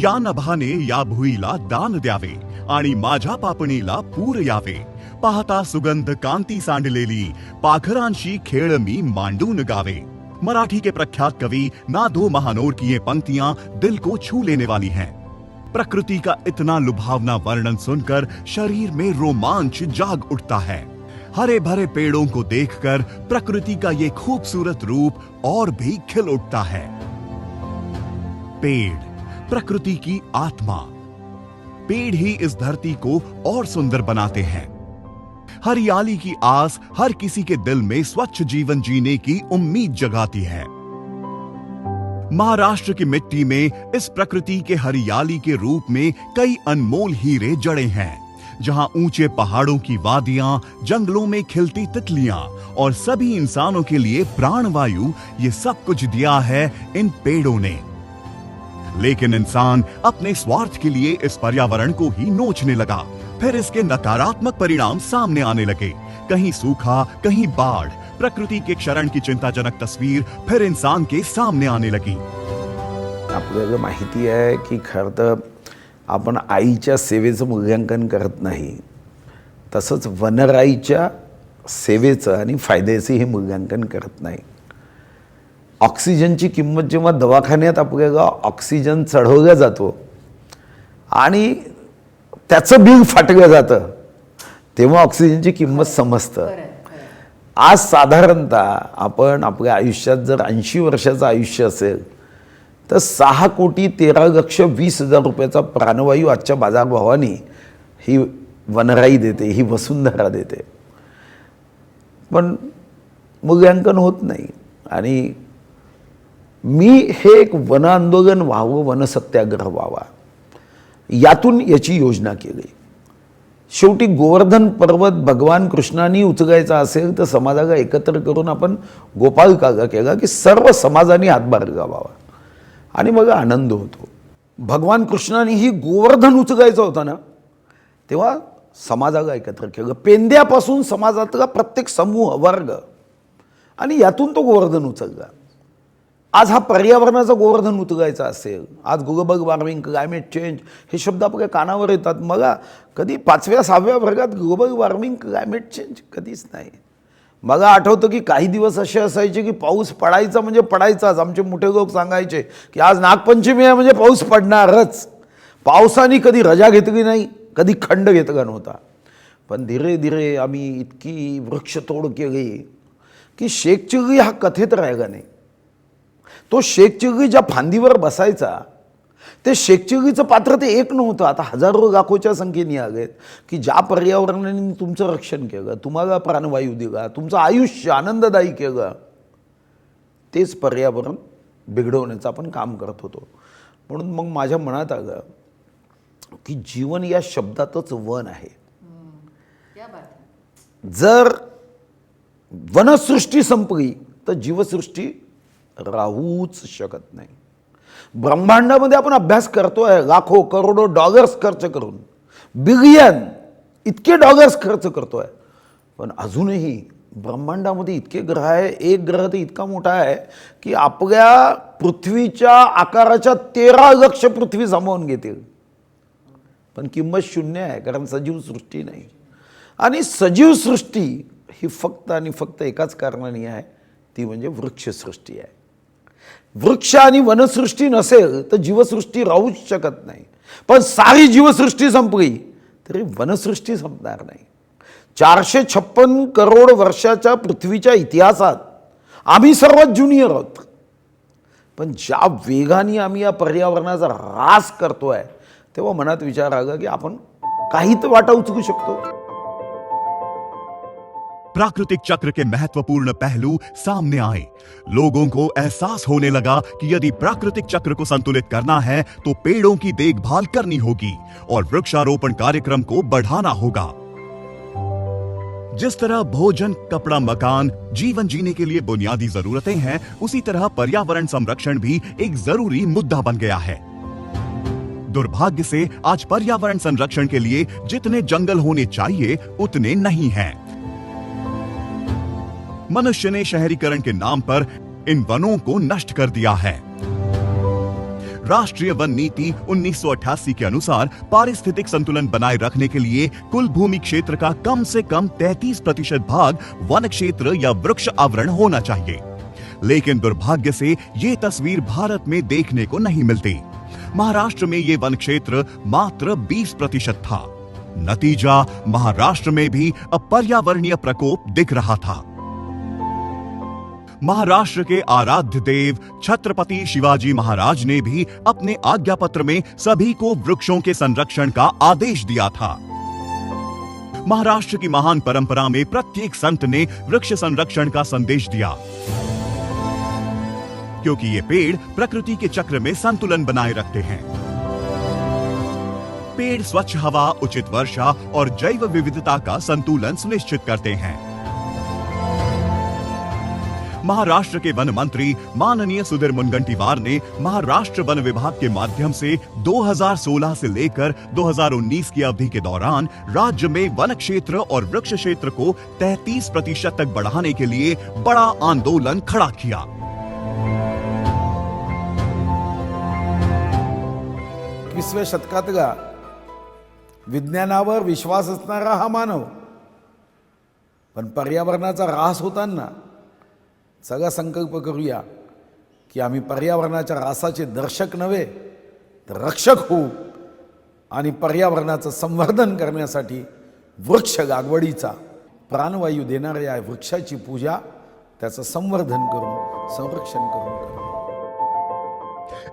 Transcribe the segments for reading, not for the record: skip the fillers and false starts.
या नभाने या भुईला दान द्यावे आणि माझ्या पापणीला पूर यावे. पाहता सुगंध कांती सांडलेली पाखरांशी खेळ मी मांडून गावे. मराठी के प्रख्यात कवि ना.दो. महानोर की ये पंक्तियां दिल को छू लेने वाली हैं. प्रकृति का इतना लुभावना वर्णन सुनकर शरीर में रोमांच जाग उठता है. हरे भरे पेड़ों को देखकर प्रकृति का ये खूबसूरत रूप और भी खिल उठता है. पेड़, प्रकृति की आत्मा. पेड़ ही इस धरती को और सुंदर बनाते हैं. हरियाली की आस हर किसी के दिल में स्वच्छ जीवन जीने की उम्मीद जगाती है. महाराष्ट्र की मिट्टी में इस प्रकृति के हरियाली के रूप में कई अनमोल हीरे जड़े हैं. जहां ऊंचे पहाड़ों की वादियां, जंगलों में खिलती तितलियां और सभी इंसानों के लिए प्राणवायु, ये सब कुछ दिया है इन पेड़ों ने. लेकिन इंसान अपने स्वार्थ के लिए इस पर्यावरण को ही नोचने लगा. फिर इसके नकारात्मक परिणाम सामने आने लगे. कहीं सूखा, कहीं बाढ़. प्रकृति के क्षरण की चिंताजनक तस्वीर फिर इंसान के सामने आने लगी. आपल्याला माहिती आहे की खरं तर आपण आईच्या सेवेचं मूल्यांकन करत नाही, तसंच वनराईच्या सेवेचं आणि फायद्याचंही मूल्यांकन करत नाही. ऑक्सिजनची किंमत जेव्हा दवाखान्यात आपल्याला ऑक्सिजन चढवला जातो आणि त्याचं बिल फाटलं जातं, तेव्हा ऑक्सिजनची किंमत समजतं. आज साधारणतः आपण आपल्या आयुष्यात जर 80 वर्षाचं आयुष्य असेल तर 6,13,20,000 रुपयाचा प्राणवायू आजच्या बाजारभावाने ही वनराई देते, ही वसुंधरा देते. पण मूल्यांकन होत नाही. आणि मी हे एक वन आंदोलन व्हावं, वन सत्याग्रह व्हावा, यातून याची योजना केली. शेवटी गोवर्धन पर्वत भगवान कृष्णांनी उचलायचा असेल तर समाजाला एकत्र करून आपण गोपाल कागा केला की सर्व समाजाने हातभार लावावा आणि मग आनंद होतो. भगवान कृष्णांनीही गोवर्धन उचलायचा होता ना, तेव्हा समाजाला एकत्र केलं. पेंद्यापासून समाजातला प्रत्येक समूह, वर्ग, आणि यातून तो गोवर्धन उचलला. आज हा पर्यावरणाचा गोवर्धन उचलायचा असेल, आज ग्लोबल वॉर्मिंग, क्लायमेट चेंज हे शब्द आपल्या कानावर येतात. मला कधी 5व्या 6व्या वर्गात ग्लोबल वॉर्मिंग, क्लायमेट चेंज कधीच नाही. मला आठवतं की काही दिवस असे असायचे की पाऊस पडायचा म्हणजे पडायचाच. आमचे मोठे लोक सांगायचे की आज नागपंचमी आहे म्हणजे पाऊस पडणारच. पावसाने कधी रजा घेतली नाही, कधी खंड घेतला नव्हता. पण धीरे धीरे आम्ही इतकी वृक्षतोड केली की शेख चिल्ली हा कथेत राहिला नाही. तो शेख चिल्ली ज्या फांदीवर बसायचा, ते शेख चिल्लीचं पात्र ते एक नव्हतं. आता हजारो लाखोच्या संख्येने आलेत की ज्या पर्यावरणाने तुमचं रक्षण केलं, तुम्हाला प्राणवायू दिला, तुमचं आयुष्य आनंददायी केलं, तेच पर्यावरण बिघडवण्याचं आपण काम करत होतो. म्हणून मग माझ्या मनात आलं की जीवन या शब्दातच वन आहे. जर वनसृष्टी संपली तर जीवसृष्टी राहूच शकत नाही. ब्रह्मांडामध्ये आपण अभ्यास करतोय, लाखो करोडो डॉलर्स खर्च करून, बिलियन इतके डॉलर्स खर्च करतोय, पण अजूनही ब्रह्मांडामध्ये इतके ग्रह आहे. एक ग्रह तर इतका मोठा आहे की आपल्या पृथ्वीच्या आकाराच्या 13 लक्ष पृथ्वी सामावून घेतील. पण किंमत शून्य आहे, कारण सजीव सृष्टी नाही. आणि सजीव सृष्टी ही फक्त आणि फक्त एकाच कारणाने आहे, ती म्हणजे वृक्षसृष्टी आहे. वृक्ष आणि वनसृष्टी नसेल तर जीवसृष्टी राहूच शकत नाही. पण सारी जीवसृष्टी संपली तरी वनसृष्टी संपणार नाही. 456 करोड वर्षाच्या पृथ्वीच्या इतिहासात आम्ही सर्वात ज्युनियर आहोत. पण ज्या वेगाने आम्ही या पर्यावरणाचा ऱ्हास करतोय, तेव्हा मनात विचार आला की आपण काही तर वाटा उचलू शकतो. प्राकृतिक चक्र के महत्वपूर्ण पहलू सामने आए. लोगों को एहसास होने लगा कि यदि प्राकृतिक चक्र को संतुलित करना है तो पेड़ों की देखभाल करनी होगी और वृक्षारोपण कार्यक्रम को बढ़ाना होगा. जिस तरह भोजन, कपड़ा, मकान जीवन जीने के लिए बुनियादी जरूरतें हैं, उसी तरह पर्यावरण संरक्षण भी एक जरूरी मुद्दा बन गया है. दुर्भाग्य से आज पर्यावरण संरक्षण के लिए जितने जंगल होने चाहिए उतने नहीं हैं. मनुष्य ने शहरीकरण के नाम पर इन वनों को नष्ट कर दिया है. राष्ट्रीय वन नीति 1988 के अनुसार पारिस्थितिक संतुलन बनाए रखने के लिए कुल भूमि क्षेत्र का कम से कम 33% भाग वन क्षेत्र या वृक्ष आवरण होना चाहिए। लेकिन दुर्भाग्य से ये तस्वीर भारत में देखने को नहीं मिलती। महाराष्ट्र में ये वन क्षेत्र मात्र 20% था। नतीजा, महाराष्ट्र में भी अब पर्यावरणीय प्रकोप दिख रहा था। महाराष्ट्र के आराध्य देव छत्रपति शिवाजी महाराज ने भी अपने आज्ञा पत्र में सभी को वृक्षों के संरक्षण का आदेश दिया था। महाराष्ट्र की महान परंपरा में प्रत्येक संत ने वृक्ष संरक्षण का संदेश दिया, क्योंकि ये पेड़ प्रकृति के चक्र में संतुलन बनाए रखते हैं। पेड़ स्वच्छ हवा, उचित वर्षा और जैव विविधता का संतुलन सुनिश्चित करते हैं। महाराष्ट्र के वन मंत्री माननीय सुधीर मुनगंटीवार ने महाराष्ट्र वन विभाग के माध्यम से 2016 से लेकर 2019 की अवधि के दौरान राज्य में वन क्षेत्र और वृक्ष क्षेत्र को 33% तक बढ़ाने के लिए बड़ा आंदोलन खड़ा किया। विश्व शतकातला विज्ञानावर विश्वास असणारा हा मानव, पण पर्यावरणाचा ऱ्हास होताना सगळा संकल्प करूया की आम्ही पर्यावरणाच्या ऱ्हासाचे दर्शक नव्हे तर रक्षक होऊ आणि पर्यावरणाचं संवर्धन करण्यासाठी वृक्ष लागवडीचा प्राणवायू देणाऱ्या वृक्षाची पूजा, त्याचं संवर्धन करून संरक्षण करून।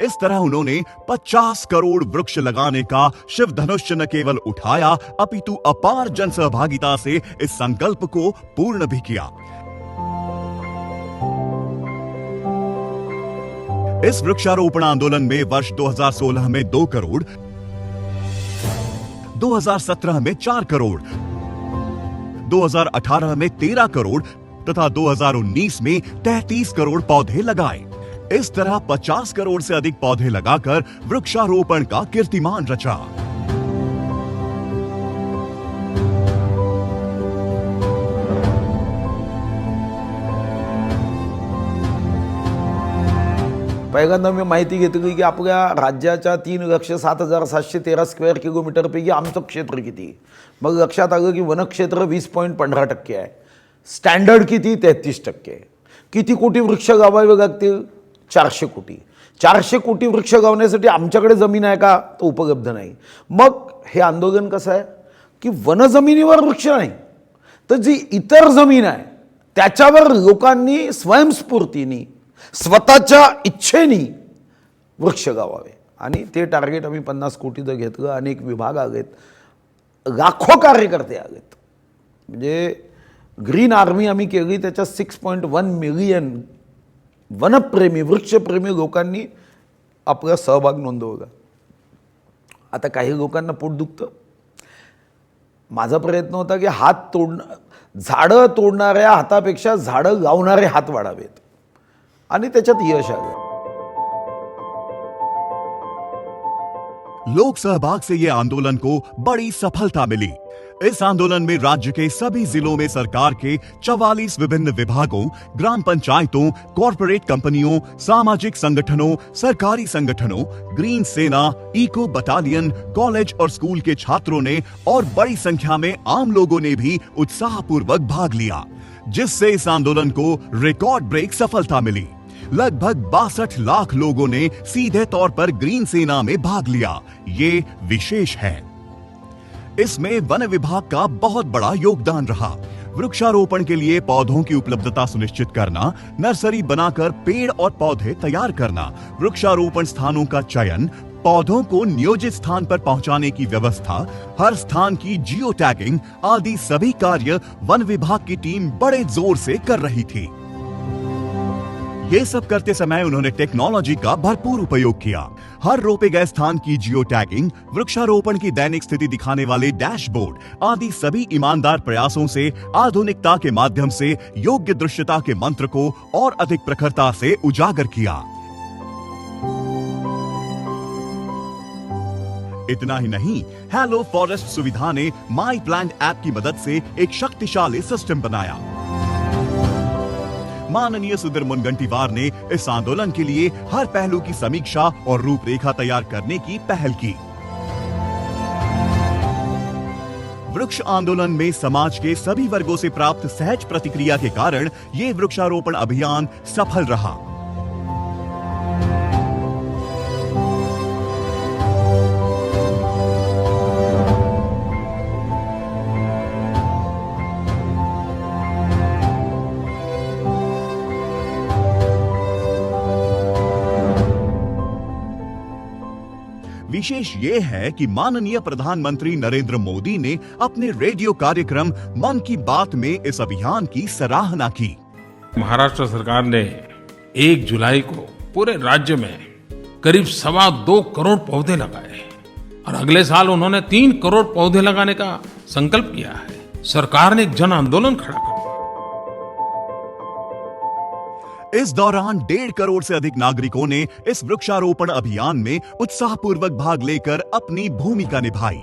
इस तरह उन्होंने 50 करोड़ वृक्ष लगाने का शिव धनुष न केवल उठाया अपितु अपार जन सहभागिता से इस संकल्प को पूर्ण भी किया। इस वृक्षारोपण आंदोलन में वर्ष 2016 में 2 करोड़, 2017 में 4 करोड़, 2018 में 13 करोड़ तथा 2019 में 33 करोड़ पौधे लगाए। इस तरह 50 करोड़ से अधिक पौधे लगाकर वृक्षारोपण का कीर्तिमान रचा। पहिल्यांदा मी माहिती घेतली की आपल्या राज्याच्या 3,07,713 स्क्वेअर किलोमीटरपैकी आमचं क्षेत्र किती। मग लक्षात आलं की वनक्षेत्र 20.15% आहे, स्टँडर्ड किती 33%। किती कोटी वृक्ष लावावे लागतील? 400 कोटी। 400 कोटी वृक्ष लावण्यासाठी आमच्याकडे जमीन आहे का? तो उपलब्ध नाही। मग हे आंदोलन कसं आहे की वनजमिनीवर वृक्ष नाही तर जी इतर जमीन आहे त्याच्यावर लोकांनी स्वयंस्फूर्तीने स्वतःच्या इच्छेने वृक्ष लावावे आणि ते टार्गेट आम्ही 50 कोटीचं घेतलं। अनेक विभाग आलेत, लाखो कार्यकर्ते आलेत, म्हणजे ग्रीन आर्मी आम्ही केली, त्याच्या 6.1 मिलियन वनप्रेमी वृक्षप्रेमी लोकांनी आपला सहभाग नोंदवला। आता काही लोकांना पोट दुखतं। माझा प्रयत्न होता की झाडं तोडणाऱ्या हातापेक्षा झाडं लावणारे हात वाढावेत आणि त्याच्यात यश आलं। लोक सहभाग से ये आंदोलन को बड़ी सफलता मिली। इस आंदोलन में राज्य के सभी जिलों में सरकार के 44 विभिन्न विभागों, ग्राम पंचायतों, कॉरपोरेट कंपनियों, सामाजिक संगठनों, सरकारी संगठनों, ग्रीन सेना, इको बटालियन, कॉलेज और स्कूल के छात्रों ने और बड़ी संख्या में आम लोगों ने भी उत्साहपूर्वक भाग लिया, जिससे इस आंदोलन को रिकॉर्ड ब्रेक सफलता मिली। लगभग 62 लाख लोगों ने सीधे तौर पर ग्रीन सेना में भाग लिया। ये विशेष है। इसमें वन विभाग का बहुत बड़ा योगदान रहा। वृक्षारोपण के लिए पौधों की उपलब्धता सुनिश्चित करना, नर्सरी बनाकर पेड़ और पौधे तैयार करना, वृक्षारोपण स्थानों का चयन, पौधों को नियोजित स्थान पर पहुंचाने की व्यवस्था, हर स्थान की जियो टैगिंग आदि सभी कार्य वन विभाग की टीम बड़े जोर से कर रही थी। ये सब करते समय उन्होंने टेक्नोलॉजी का भरपूर उपयोग किया। हर रोपे गए स्थान की जियो टैगिंग, वृक्षारोपण की दैनिक स्थिति दिखाने वाले डैशबोर्ड आदि सभी ईमानदार प्रयासों से आधुनिकता के माध्यम से योग्य दृश्यता के मंत्र को और अधिक प्रखरता से उजागर किया। इतना ही नहीं, हेलो फॉरेस्ट सुविधा ने माई प्लांट ऐप की मदद से एक शक्तिशाली सिस्टम बनाया। माननीय सुधीर मुनगंटीवार ने इस आंदोलन के लिए हर पहलू की समीक्षा और रूपरेखा तैयार करने की पहल की। वृक्ष आंदोलन में समाज के सभी वर्गों से प्राप्त सहज प्रतिक्रिया के कारण ये वृक्षारोपण अभियान सफल रहा। विशेष ये है कि माननीय प्रधानमंत्री नरेंद्र मोदी ने अपने रेडियो कार्यक्रम मन की बात में इस अभियान की सराहना की। महाराष्ट्र सरकार ने 1 जुलाई को पूरे राज्य में करीब 2.25 करोड़ पौधे लगाए और अगले साल उन्होंने 3 करोड़ पौधे लगाने का संकल्प किया है। सरकार ने एक जन आंदोलन खड़ा कर दिया। इस दौरान 1.5 करोड़ से अधिक नागरिकों ने इस वृक्षारोपण अभियान में उत्साहपूर्वक भाग लेकर अपनी भूमिका निभाई।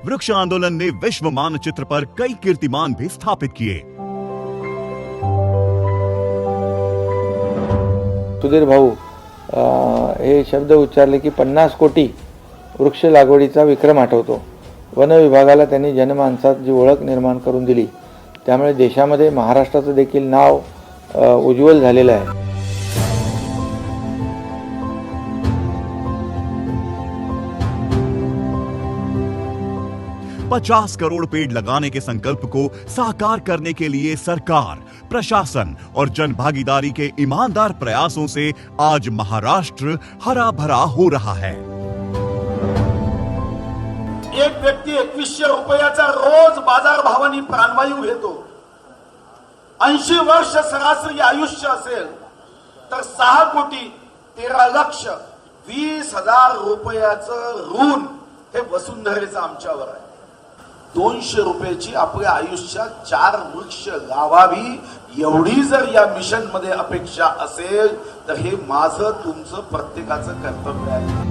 वृक्ष आंदोलन ने विश्व मानचित्र पर कई कीर्तिमान भी स्थापित किए। सुधीर भाऊ हे शब्द उच्चारले की 50 कोटी वृक्ष लागवडीचा विक्रम आठवतो। वन विभागाला त्यांनी जनमानसात जी ओळख निर्माण करून दिली, त्यामुळे देशामध्ये महाराष्ट्राचं देखील नाव उज्ज्वल झालेलं आहे। 50 करोड़ पेड़ लगाने के संकल्प को साकार करने के लिए सरकार, प्रशासन और जन भागीदारी के ईमानदार प्रयासों से आज महाराष्ट्र हरा भरा हो रहा है। एक व्यक्ती 2100 रुपयाचा रोज बाजार भावानी प्राणवायू घेतो। 80 वर्ष सरासरी आयुष्य असेल तर 6 कोटी 13 लक्ष 20,000 रुपयाचं ऋण हे वसुंधरेचं आमच्यावर आहे। 200 रुपयाची आपल्या आयुष्यात 4 वृक्ष लावावी एवढी जर या मिशन मध्ये अपेक्षा असेल तर हे माझं तुमचं प्रत्येकाचं कर्तव्य आहे।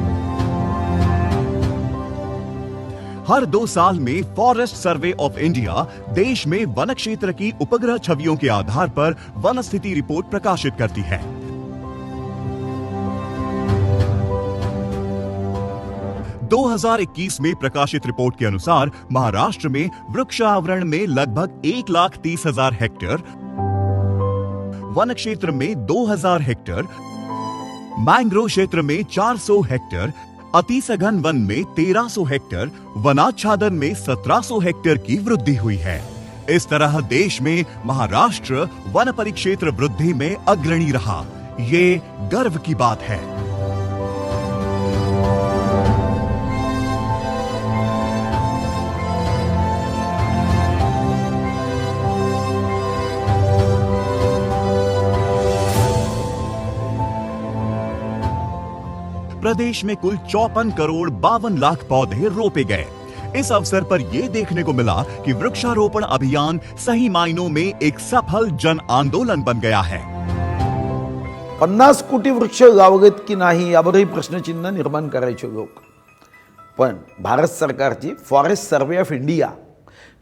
हर 2 साल में फॉरेस्ट सर्वे ऑफ इंडिया देश में वन क्षेत्र की उपग्रह छवियों के आधार पर वन स्थिति रिपोर्ट प्रकाशित करती है। दो 2021 में प्रकाशित रिपोर्ट के अनुसार महाराष्ट्र में वृक्ष आवरण में लगभग 1,30,000 हेक्टेयर, वन क्षेत्र में 2,000 हेक्टेयर, मैंग्रोव क्षेत्र में 400 हेक्टेयर, अति सघन वन में 1300 हेक्टेयर, वनाच्छादन में 1700 हेक्टेयर की वृद्धि हुई है। इस तरह देश में महाराष्ट्र वन परिक्षेत्र वृद्धि में अग्रणी रहा। ये गर्व की बात है। प्रदेश में कुल 54 करोड़ 52 लाख पौधे रोपे गए। इस अवसर पर यह देखने को मिला कि वृक्षारोपण अभियान सही मायनों में एक सफल जन आंदोलन बन गया है। 50 कोटी वृक्ष लावावेत की नाही यावरही प्रश्नचिन्ह निर्माण करायचे लोक, पण भारत सरकारची फॉरेस्ट सर्वे ऑफ इंडिया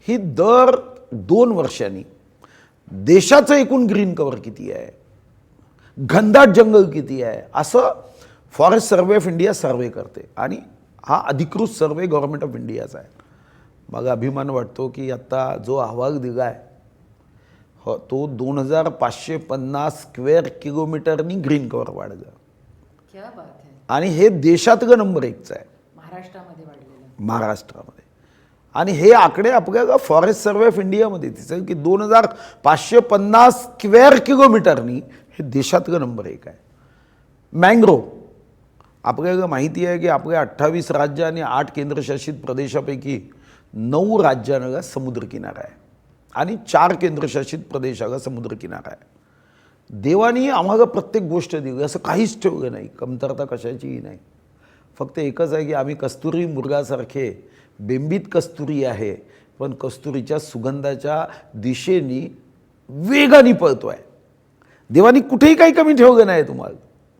ही दर 2 वर्षांनी देशाचं एकूण ग्रीन कव्हर किती आहे, घनदाट जंगल किती आहे असं फॉरेस्ट सर्वे ऑफ इंडिया सर्वे करते आणि हा अधिकृत सर्वे गव्हर्नमेंट ऑफ इंडियाचा आहे। मग अभिमान वाटतो की आता जो अहवाल दिला आहे हो तो 2550 स्क्वेअर किलोमीटरनी ग्रीन कव्हर वाढलं। क्या बात है। आणि हे देशातलं नंबर 1चं आहे महाराष्ट्रामध्ये वाढलेलं। महाराष्ट्रामध्ये। आणि हे आकडे आपल्याला फॉरेस्ट सर्वे ऑफ इंडियामध्ये दिसेल की 2550 स्क्वेअर किलोमीटरनी हे देशातलं नंबर 1 आहे। मँग्रोव आपल्याला माहिती आहे की आपल्या 28 राज्य आणि 8 केंद्रशासित प्रदेशापैकी 9 राज्यांना समुद्रकिनारा आहे आणि 4 केंद्रशासित प्रदेशाला समुद्रकिनारा आहे। देवानी आम्हाला प्रत्येक गोष्ट दिली, असं काहीच ठेवलं नाही, कमतरता कशाचीही नाही। फक्त एकच आहे की आम्ही कस्तुरी मुर्गासारखे बेंबीत कस्तुरी आहे, पण कस्तुरीच्या सुगंधाच्या दिशेने वेगाने पळतोय। देवानी कुठेही काही कमी ठेवलं नाही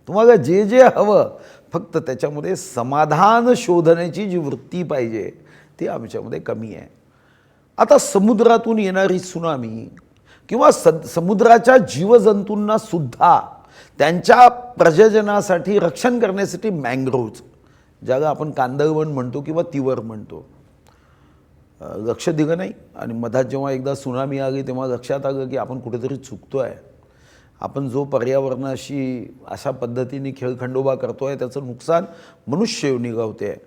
तुम्हाला जे जे हवं, फक्त त्याच्यामध्ये समाधान शोधण्याची जी वृत्ती पाहिजे ती आमच्यामध्ये कमी आहे। आता समुद्रातून येणारी सुनामी किंवा समुद्राच्या जीवजंतूंना सुद्धा त्यांच्या प्रजननासाठी रक्षण करण्यासाठी मँग्रोव्ज, ज्याला आपण कांदळवन म्हणतो किंवा तिवर म्हणतो, लक्ष दिलं नाही. आणि मधात जेव्हा एकदा सुनामी आली तेव्हा लक्षात आलं की आपण कुठेतरी चुकतो आहे. आपण जो पर्यावरणाशी अशा पद्धतीने खेळखंडोबा करतो आहे त्याचं नुकसान मनुष्य निघवते आहे.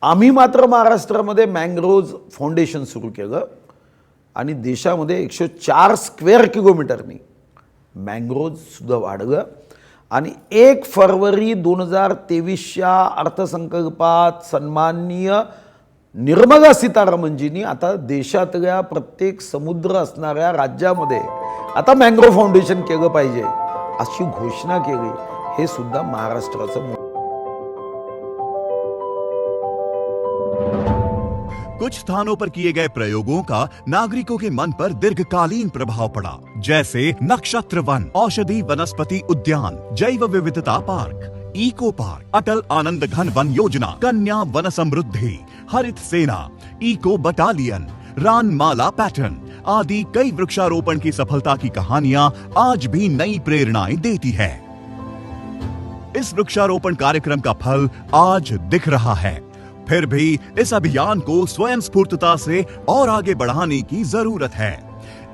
आम्ही मात्र महाराष्ट्रामध्ये मँग्रोव्ज फाउंडेशन सुरू केलं आणि देशामध्ये 104 स्क्वेअर किलोमीटरनी मँग्रोव्जसुद्धा वाढलं. आणि 1 फरवरी 2023च्या अर्थसंकल्पात सन्माननीय निर्मला सीतारामनजींनी आता देशातल्या प्रत्येक समुद्र असणाऱ्या राज्यामध्ये आता मँग्रोव्ह फाउंडेशन केलं पाहिजे अशी घोषणा केली. हे सुद्धा महाराष्ट्राचं. कुछ स्थानों पर किए गए प्रयोगों का नागरिकों के मन पर दीर्घकालीन प्रभाव पड़ा, जैसे नक्षत्र वन, औषधि वनस्पति उद्यान, जैव विविधता पार्क, इको पार्क, अटल आनंद घन वन योजना, कन्या वन समृद्धि, हरित सेना, इको बटालियन, रानमाला पैटर्न आदि कई वृक्षारोपण की सफलता की कहानियां आज भी नई प्रेरणाएं देती है. इस वृक्षारोपण कार्यक्रम का फल आज दिख रहा है. फिर भी इस अभियान को स्वयं स्फूर्तता से और आगे बढ़ाने की जरूरत है.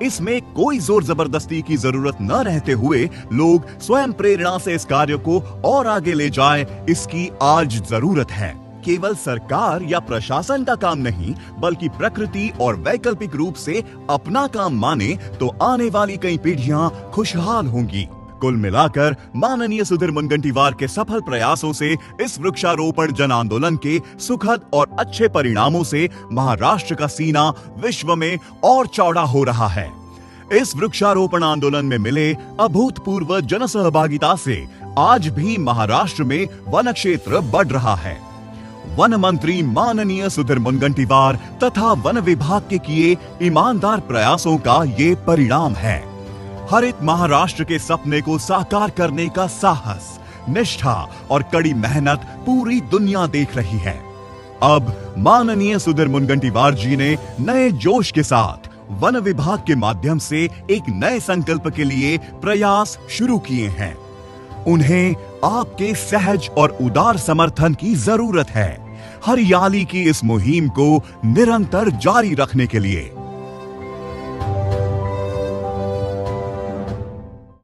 इसमें कोई जोर जबरदस्ती की जरूरत न रहते हुए लोग स्वयं प्रेरणा से इस कार्य को और आगे ले जाएं, इसकी आज जरूरत है. केवल सरकार या प्रशासन का काम नहीं, बल्कि प्रकृति और वैकल्पिक रूप से अपना काम माने तो आने वाली कई पीढ़ियां खुशहाल होंगी. कुल मिलाकर माननीय सुधीर मुनगंटीवार के सफल प्रयासों से इस वृक्षारोपण जन आंदोलन के सुखद और अच्छे परिणामों से महाराष्ट्र का सीना विश्व में और चौड़ा हो रहा है. इस वृक्षारोपण आंदोलन में मिले अभूतपूर्व जन सहभागिता से आज भी महाराष्ट्र में वन क्षेत्र बढ़ रहा है. वन मंत्री माननीय सुधीर मुनगंटीवार तथा वन विभाग के किए ईमानदार प्रयासों का ये परिणाम है. हरित महाराष्ट्र के सपने को साकार करने का साहस, निष्ठा और कड़ी मेहनत पूरी दुनिया देख रही है. अब माननीय सुधीर मुनगंटीवार जी ने नए जोश के साथ वन विभाग के माध्यम से एक नए संकल्प के लिए प्रयास शुरू किए हैं. उन्हें आपके सहज और उदार समर्थन की जरूरत है हरियाली की इस मुहिम को निरंतर जारी रखने के लिए.